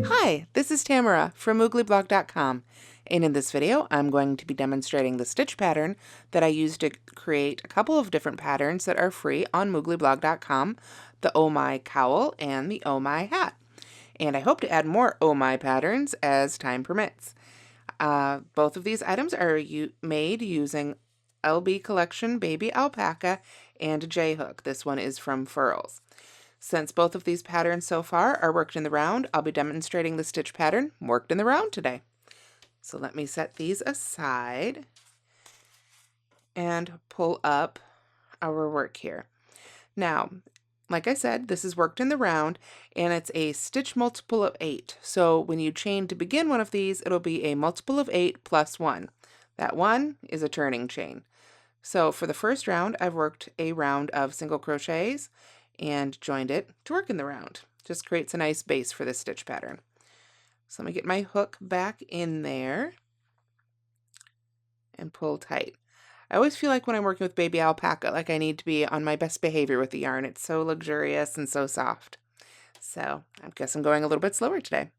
Hi, this is Tamara from mooglyblog.com, and in this video I'm going to be demonstrating the stitch pattern that I used to create a couple of different patterns that are free on mooglyblog.com, the Oh My Cowl and the Oh My Hat. And I hope to add more Oh My patterns as time permits. Both of these items are made using LB Collection Baby Alpaca and a J-hook. This one is from Furls. Since both of these patterns so far are worked in the round, I'll be demonstrating the stitch pattern worked in the round today. So let me set these aside and pull up our work here. Now, like I said, this is worked in the round and it's a stitch multiple of 8. So when you chain to begin one of these, it'll be a multiple of 8 plus 1. That 1 is a turning chain. So for the first round, I've worked a round of single crochets and joined it to work in the round. Just creates a nice base for this stitch pattern. So let me get my hook back in there and pull tight. I always feel like when I'm working with baby alpaca, like I need to be on my best behavior with the yarn. It's so luxurious and so soft. So I guess I'm going a little bit slower today.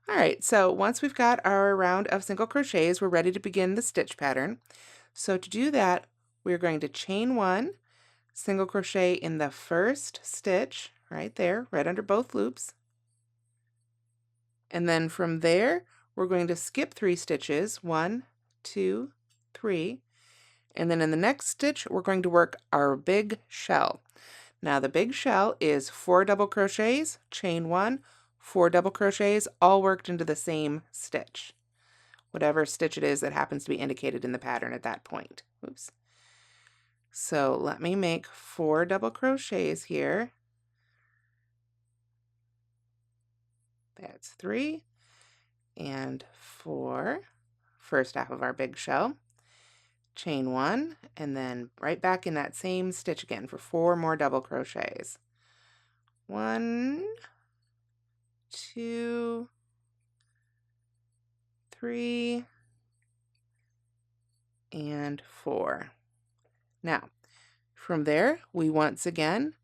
All right, so once we've got our round of single crochets, we're ready to begin the stitch pattern. So to do that, we're going to chain 1, single crochet in the first stitch right there, right under both loops. And then from there, we're going to skip 3 stitches, 1, 2, 3. And then in the next stitch, we're going to work our big shell. Now the big shell is 4 double crochets, chain 1, 4 double crochets, all worked into the same stitch. Whatever stitch it is that happens to be indicated in the pattern at that point. Oops. So let me make 4 double crochets here. That's 3 and 4. First half of our big shell. Chain 1 and then right back in that same stitch again for 4 more double crochets. 1, 2, 3, and 4. Now, from there, we once again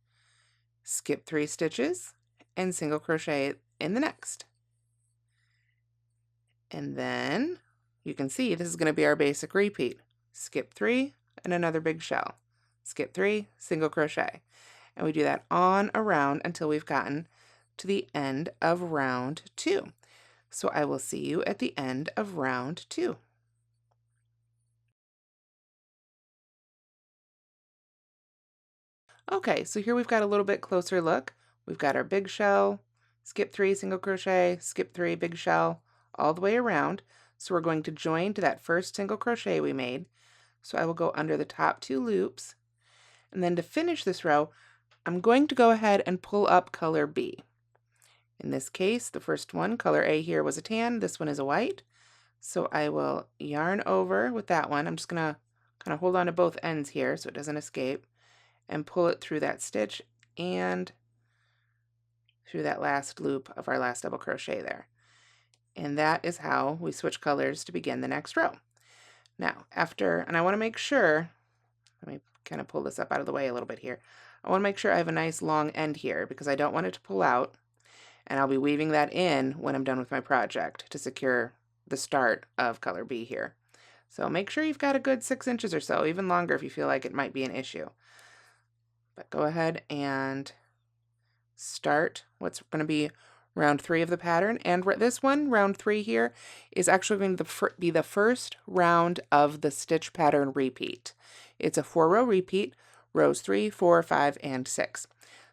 skip 3 stitches and single crochet in the next. And then you can see this is going to be our basic repeat. Skip 3 and another big shell. Skip 3, single crochet. And we do that on around until we've gotten to the end of round 2. So I will see you at the end of round 2. Okay, so here we've got a little bit closer look. We've got our big shell, skip 3, single crochet, skip 3, big shell, all the way around. So we're going to join to that first single crochet we made. So I will go under the top 2 loops. And then to finish this row, I'm going to go ahead and pull up color B. In this case, the first one, color A here, was a tan. This one is a white. So I will yarn over with that one. I'm just going to kind of hold on to both ends here so it doesn't escape, and pull it through that stitch and through that last loop of our last double crochet there. And that is how we switch colors to begin the next row. Now, and I want to make sure, let me kind of pull this up out of the way a little bit here. I want to make sure I have a nice long end here because I don't want it to pull out, and I'll be weaving that in when I'm done with my project to secure the start of color B here. So make sure you've got a good 6 inches or so, even longer if you feel like it might be an issue. But go ahead and start what's going to be round 3 of the pattern. And this one, round 3 here, is actually going to be the first round of the stitch pattern repeat. It's a 4-row repeat, rows 3, 4, 5, and 6.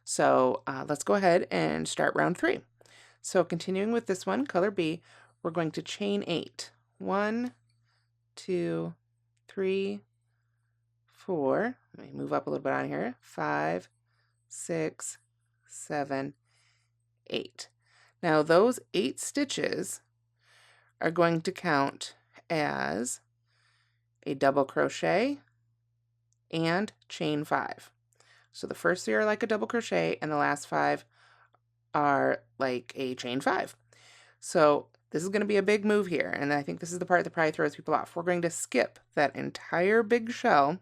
So let's go ahead and start round 3. So continuing with this one, color B, we're going to chain 8. 1, 2, 3, 4, let me move up a little bit on here, 5, 6, 7, 8. Now those 8 stitches are going to count as a double crochet and chain 5. So the first 3 are like a double crochet and the last 5 are like a chain 5. So this is going to be a big move here, and I think this is the part that probably throws people off. We're going to skip that entire big shell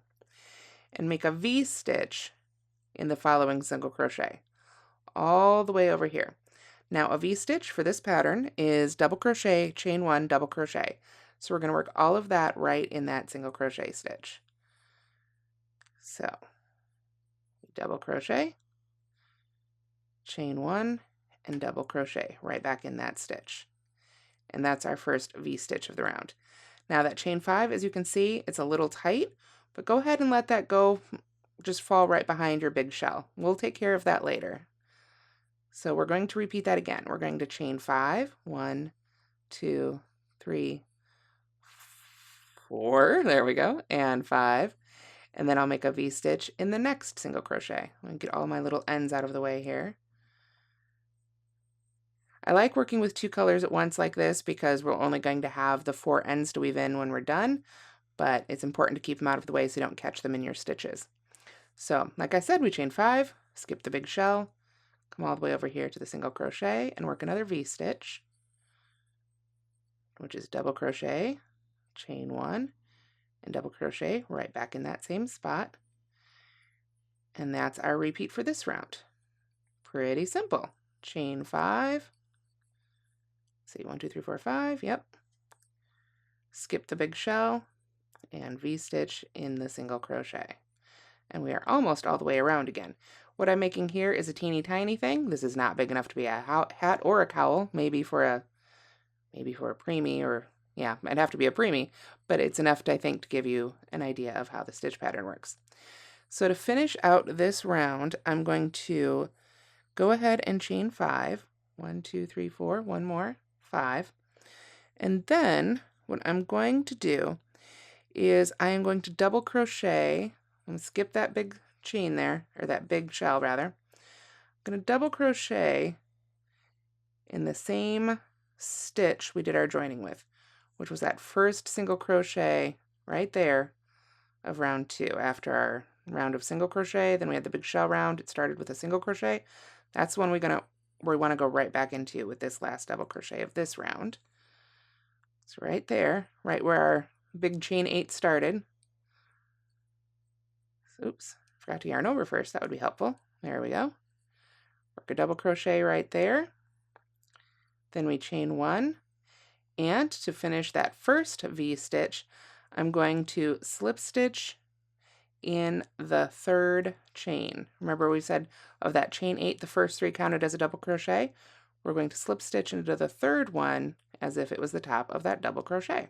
and make a V stitch in the following single crochet, all the way over here. Now a V-stitch for this pattern is double crochet, chain 1, double crochet. So we're going to work all of that right in that single crochet stitch. So double crochet, chain 1, and double crochet right back in that stitch. And that's our first V-stitch of the round. Now that chain 5, as you can see, it's a little tight, but go ahead and let that go, just fall right behind your big shell. We'll take care of that later. So we're going to repeat that again. We're going to chain 5, 1, 2, 3, 4, there we go, and 5. And then I'll make a V-stitch in the next single crochet. Let me get all my little ends out of the way here. I like working with 2 colors at once like this because we're only going to have the 4 ends to weave in when we're done, but it's important to keep them out of the way so you don't catch them in your stitches. So, like I said, we chain 5, skip the big shell, come all the way over here to the single crochet and work another V-stitch, which is double crochet, chain 1, and double crochet right back in that same spot. And that's our repeat for this round. Pretty simple. Chain 5, see, 1, 2, 3, 4, 5, yep. Skip the big shell and V-stitch in the single crochet. And we are almost all the way around again. What I'm making here is a teeny tiny thing. This is not big enough to be a hat or a cowl, maybe for a preemie, or yeah, might have to be a preemie, but it's enough, I think, to give you an idea of how the stitch pattern works. So to finish out this round, I'm going to go ahead and chain 5. 1, 2, 3, 4, one more, 5. And then what I'm going to do is I am going to double crochet and skip that big chain there, or that big shell rather. I'm going to double crochet in the same stitch we did our joining with, which was that first single crochet right there of round 2. After our round of single crochet, then we had the big shell round. It started with a single crochet. That's the one we want to go right back into with this last double crochet of this round. It's right there, right where our big chain 8 started. Oops, forgot to yarn over first. That would be helpful. There we go. Work a double crochet right there. Then we chain 1. And to finish that first V-stitch, I'm going to slip stitch in the 3rd chain. Remember we said of that chain 8, the first 3 counted as a double crochet. We're going to slip stitch into the 3rd one as if it was the top of that double crochet.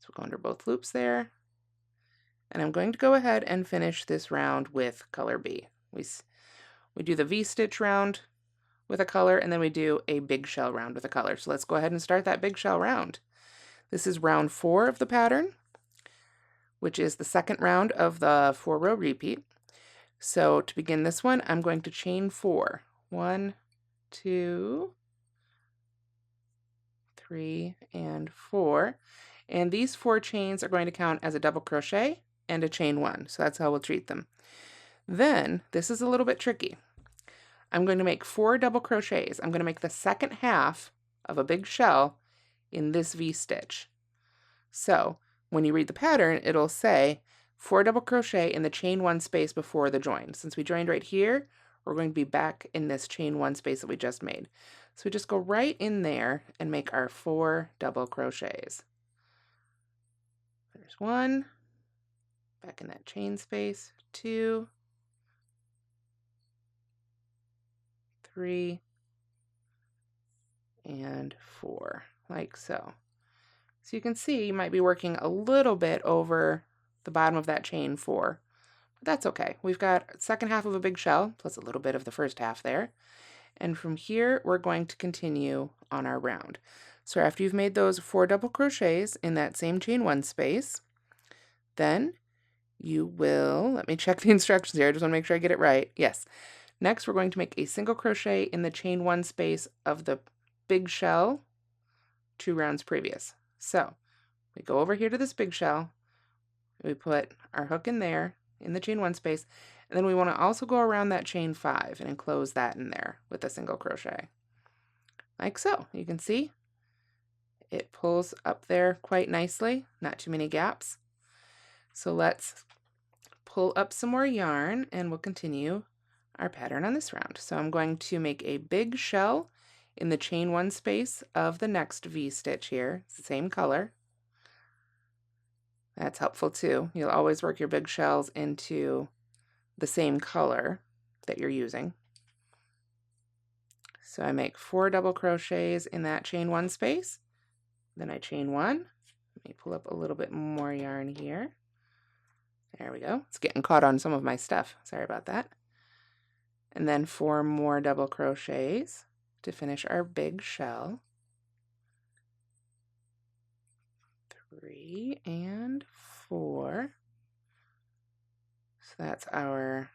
So we'll go under both loops there. And I'm going to go ahead and finish this round with color B. We do the V-stitch round with a color, and then we do a big shell round with a color. So let's go ahead and start that big shell round. This is round 4 of the pattern, which is the 2nd round of the 4-row repeat. So to begin this one, I'm going to chain 4. 1, 2, 3, and 4. And these 4 chains are going to count as a double crochet and a chain 1. So that's how we'll treat them. Then, this is a little bit tricky. I'm going to make 4 double crochets. I'm going to make the 2nd half of a big shell in this V-stitch. So when you read the pattern, it'll say 4 double crochet in the chain 1 space before the join. Since we joined right here, we're going to be back in this chain 1 space that we just made. So we just go right in there and make our 4 double crochets. There's 1, back in that chain space, 2, 3, and 4, like so. So you can see you might be working a little bit over the bottom of that chain 4, but that's okay. We've got 2nd half of a big shell, plus a little bit of the 1st half there. And from here, we're going to continue on our round. So after you've made those 4 double crochets in that same chain 1 space, then you will, let me check the instructions here, I just want to make sure I get it right. Yes. Next, we're going to make a single crochet in the chain 1 space of the big shell 2 rounds previous. So we go over here to this big shell, we put our hook in there in the chain 1 space, and then we want to also go around that chain 5 and enclose that in there with a single crochet. Like so. You can see it pulls up there quite nicely, not too many gaps. So let's pull up some more yarn and we'll continue our pattern on this round. So I'm going to make a big shell in the chain 1 space of the next V-stitch here, same color. That's helpful too. You'll always work your big shells into the same color that you're using. So I make 4 double crochets in that chain 1 space, then I chain 1. Let me pull up a little bit more yarn here. There we go. It's getting caught on some of my stuff. Sorry about that. And then 4 more double crochets to finish our big shell. 3 and 4. So that's our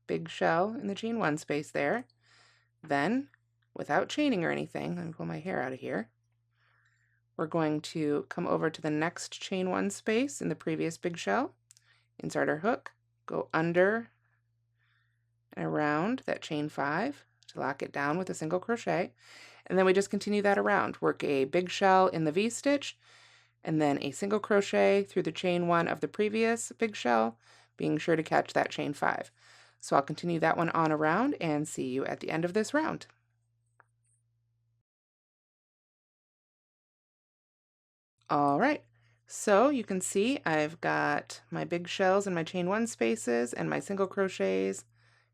big shell in the chain 1 space there. Then, without chaining or anything, let me pull my hair out of here. We're going to come over to the next chain 1 space in the previous big shell, insert our hook, go under and around that chain 5 to lock it down with a single crochet, and then we just continue that around. Work a big shell in the V-stitch, and then a single crochet through the chain 1 of the previous big shell, being sure to catch that chain 5. So I'll continue that one on around and see you at the end of this round. All right, so you can see I've got my big shells in my chain 1 spaces and my single crochets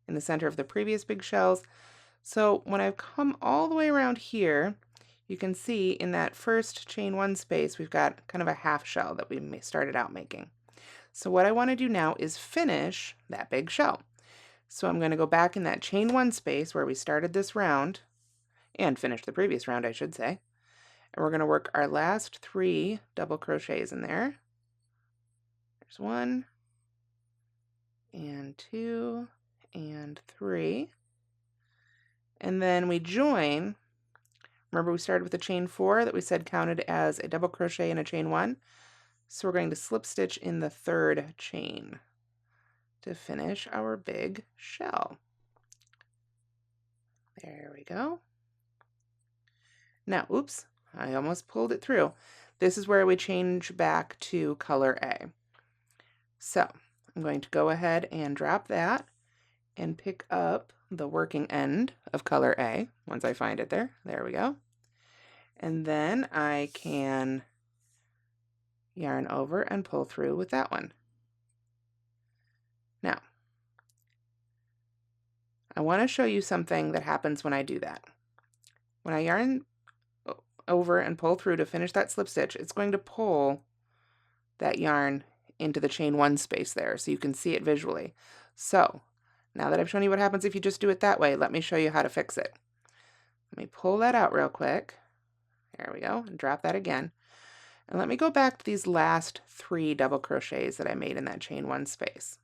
in the center of the previous big shells. So when I've come all the way around here, you can see in that first chain 1 space, we've got kind of a half shell that we started out making. So what I want to do now is finish that big shell. So I'm going to go back in that chain 1 space where we started this round, and finished the previous round, I should say. And we're going to work our last 3 double crochets in there. There's 1, and 2, and 3. And then we join. Remember we started with a chain 4 that we said counted as a double crochet in a chain 1. So we're going to slip stitch in the 3rd chain to finish our big shell. There we go. Now, oops, I almost pulled it through. This is where we change back to color A. So I'm going to go ahead and drop that and pick up the working end of color A once I find it there. There we go. And then I can yarn over and pull through with that one. Now, I want to show you something that happens when I do that. When I yarn over and pull through to finish that slip stitch, it's going to pull that yarn into the chain 1 space there so you can see it visually. So now that I've shown you what happens if you just do it that way, let me show you how to fix it. Let me pull that out real quick. There we go, and drop that again. And let me go back to these last 3 double crochets that I made in that chain 1 space.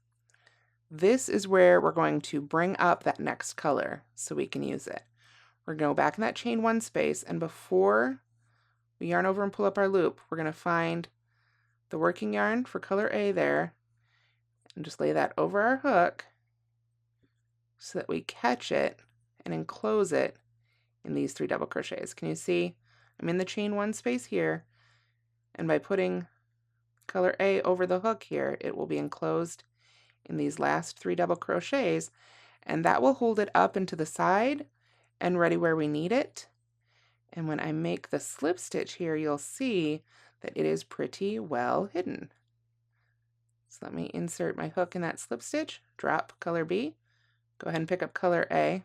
This is where we're going to bring up that next color so we can use it. We're going to go back in that chain 1 space, and before we yarn over and pull up our loop, we're going to find the working yarn for color A there, and just lay that over our hook so that we catch it and enclose it in these 3 double crochets. Can you see? I'm in the chain 1 space here, and by putting color A over the hook here, it will be enclosed in these last 3 double crochets, and that will hold it up and to the side and ready where we need it. And when I make the slip stitch here, you'll see that it is pretty well hidden. So let me insert my hook in that slip stitch, drop color B, go ahead and pick up color A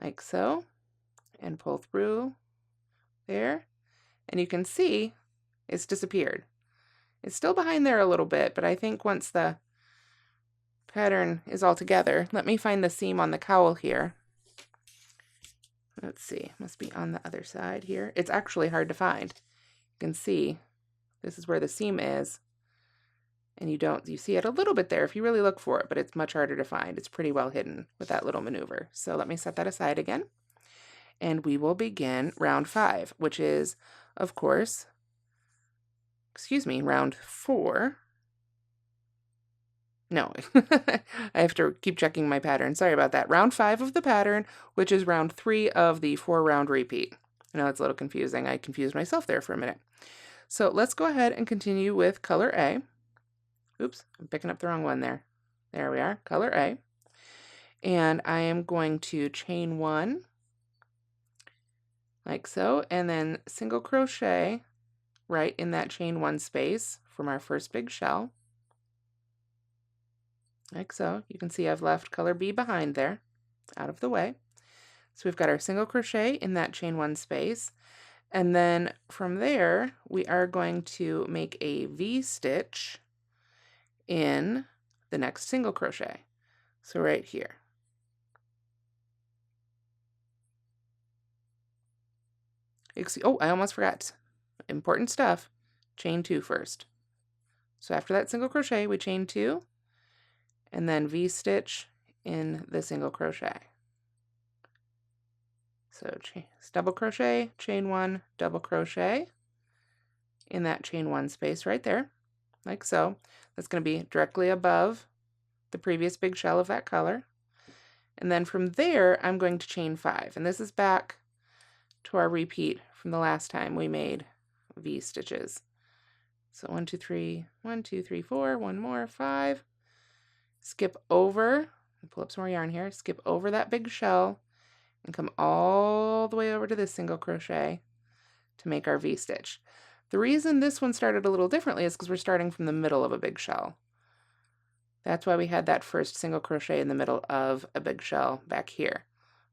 like so, and pull through there, and you can see it's disappeared. It's still behind there a little bit, but I think once the pattern is all together, let me find the seam on the cowl here. Let's see, must be on the other side here. It's actually hard to find. You can see this is where the seam is, and you see it a little bit there if you really look for it, but it's much harder to find. It's pretty well hidden with that little maneuver. So let me set that aside again, and we will begin round 5, which is, of course, round 4. No, I have to keep checking my pattern. Sorry about that. Round 5 of the pattern, which is round 3 of the 4-round repeat. I know it's a little confusing. I confused myself there for a minute. So let's go ahead and continue with color A. Oops, I'm picking up the wrong one there. There we are, color A. And I am going to chain 1, like so, and then single crochet right in that chain 1 space from our first big shell, like so. You can see I've left color B behind there, out of the way. So we've got our single crochet in that chain 1 space, and then from there we are going to make a V-stitch in the next single crochet. So right here. Oh, I almost forgot. Important stuff. Chain 2 first. So after that single crochet, we chain 2, and then V-stitch in the single crochet. So double crochet, chain 1, double crochet in that chain 1 space right there, like so. That's going to be directly above the previous big shell of that color. And then from there, I'm going to chain 5. And this is back to our repeat from the last time we made V-stitches. So 1, 2, 3, 1, 2, 3, 4, one more, 5. Skip over, pull up some more yarn here, skip over that big shell and come all the way over to this single crochet to make our V-stitch. The reason this one started a little differently is because we're starting from the middle of a big shell. That's why we had that first single crochet in the middle of a big shell back here.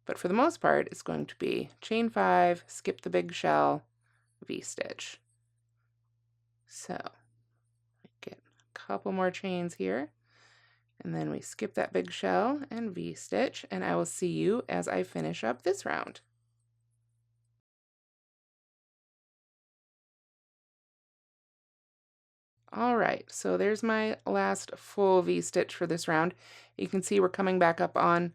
But for the most part, it's going to be chain 5, skip the big shell, V-stitch. So get a couple more chains here, and then we skip that big shell and V-stitch, and I will see you as I finish up this round. All right, so there's my last full V-stitch for this round. You can see we're coming back up on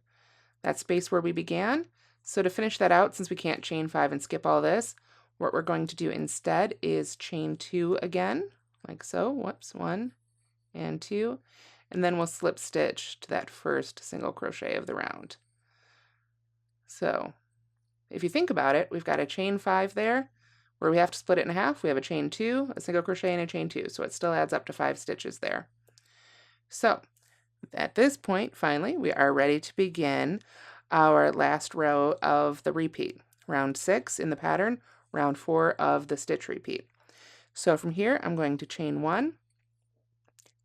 that space where we began. So to finish that out, since we can't chain 5 and skip all this, what we're going to do instead is chain 2 again, like so. Whoops, 1 and 2, and then we'll slip stitch to that first single crochet of the round. So if you think about it, we've got a chain 5 there, where we have to split it in half. We have a chain 2, a single crochet, and a chain 2, so it still adds up to 5 stitches there. So at this point, finally, we are ready to begin our last row of the repeat. Round 6 in the pattern, round 4 of the stitch repeat. So from here, I'm going to chain 1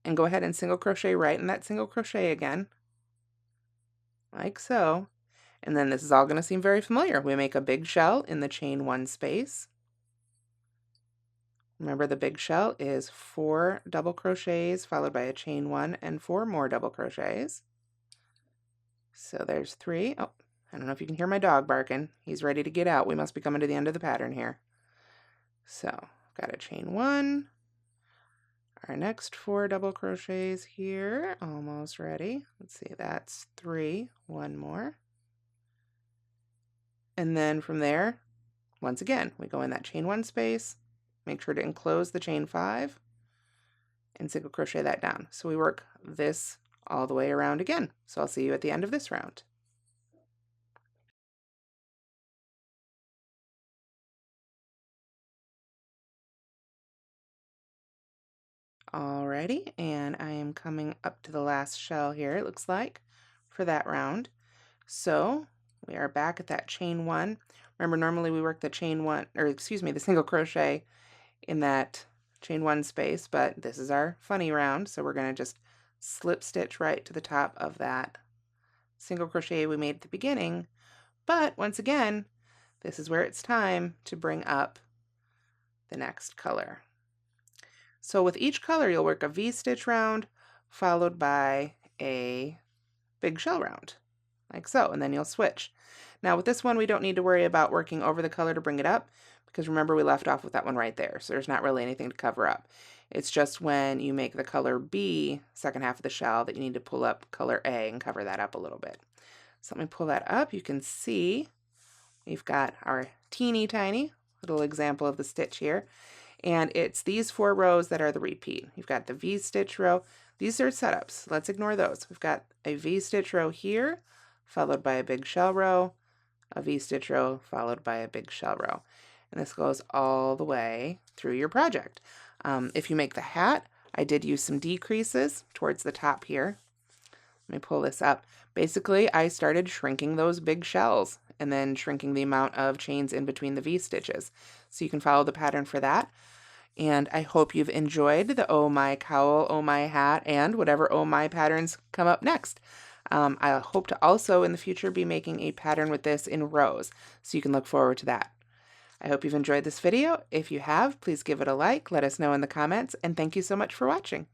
and go ahead and single crochet right in that single crochet again, like so. And then this is all going to seem very familiar. We make a big shell in the chain 1 space. Remember, the big shell is 4 double crochets followed by a chain 1 and 4 more double crochets. So there's 3. Oh, I don't know if you can hear my dog barking. He's ready to get out. We must be coming to the end of the pattern here. So I've got a chain 1. Our next 4 double crochets here, almost ready. Let's see, that's 3. 1 more. And then from there, once again, we go in that chain 1 space, make sure to enclose the chain 5, and single crochet that down. So we work this all the way around again. So I'll see you at the end of this round. Alrighty, and I am coming up to the last shell here, it looks like, for that round. So we are back at that chain 1. Remember, normally we work the chain 1, or excuse me, the single crochet in that chain 1 space, but this is our funny round, so we're going to just slip stitch right to the top of that single crochet we made at the beginning. But once again, this is where it's time to bring up the next color. So with each color, you'll work a V-stitch round followed by a big shell round, like so, and then you'll switch. Now with this one, we don't need to worry about working over the color to bring it up, because remember we left off with that one right there, so there's not really anything to cover up. It's just when you make the color B, second half of the shell, that you need to pull up color A and cover that up a little bit. So let me pull that up. You can see we've got our teeny tiny little example of the stitch here. And it's these 4 rows that are the repeat. You've got the V-stitch row. These are setups. Let's ignore those. We've got a V-stitch row here, followed by a big shell row, a V-stitch row, followed by a big shell row. And this goes all the way through your project. If you make the hat, I did use some decreases towards the top here. Let me pull this up. Basically, I started shrinking those big shells and then shrinking the amount of chains in between the V-stitches. So you can follow the pattern for that. And I hope you've enjoyed the Oh My Cowl, Oh My Hat, and whatever Oh My patterns come up next. I hope to also in the future be making a pattern with this in rows, so you can look forward to that. I hope you've enjoyed this video. If you have, please give it a like, let us know in the comments, and thank you so much for watching.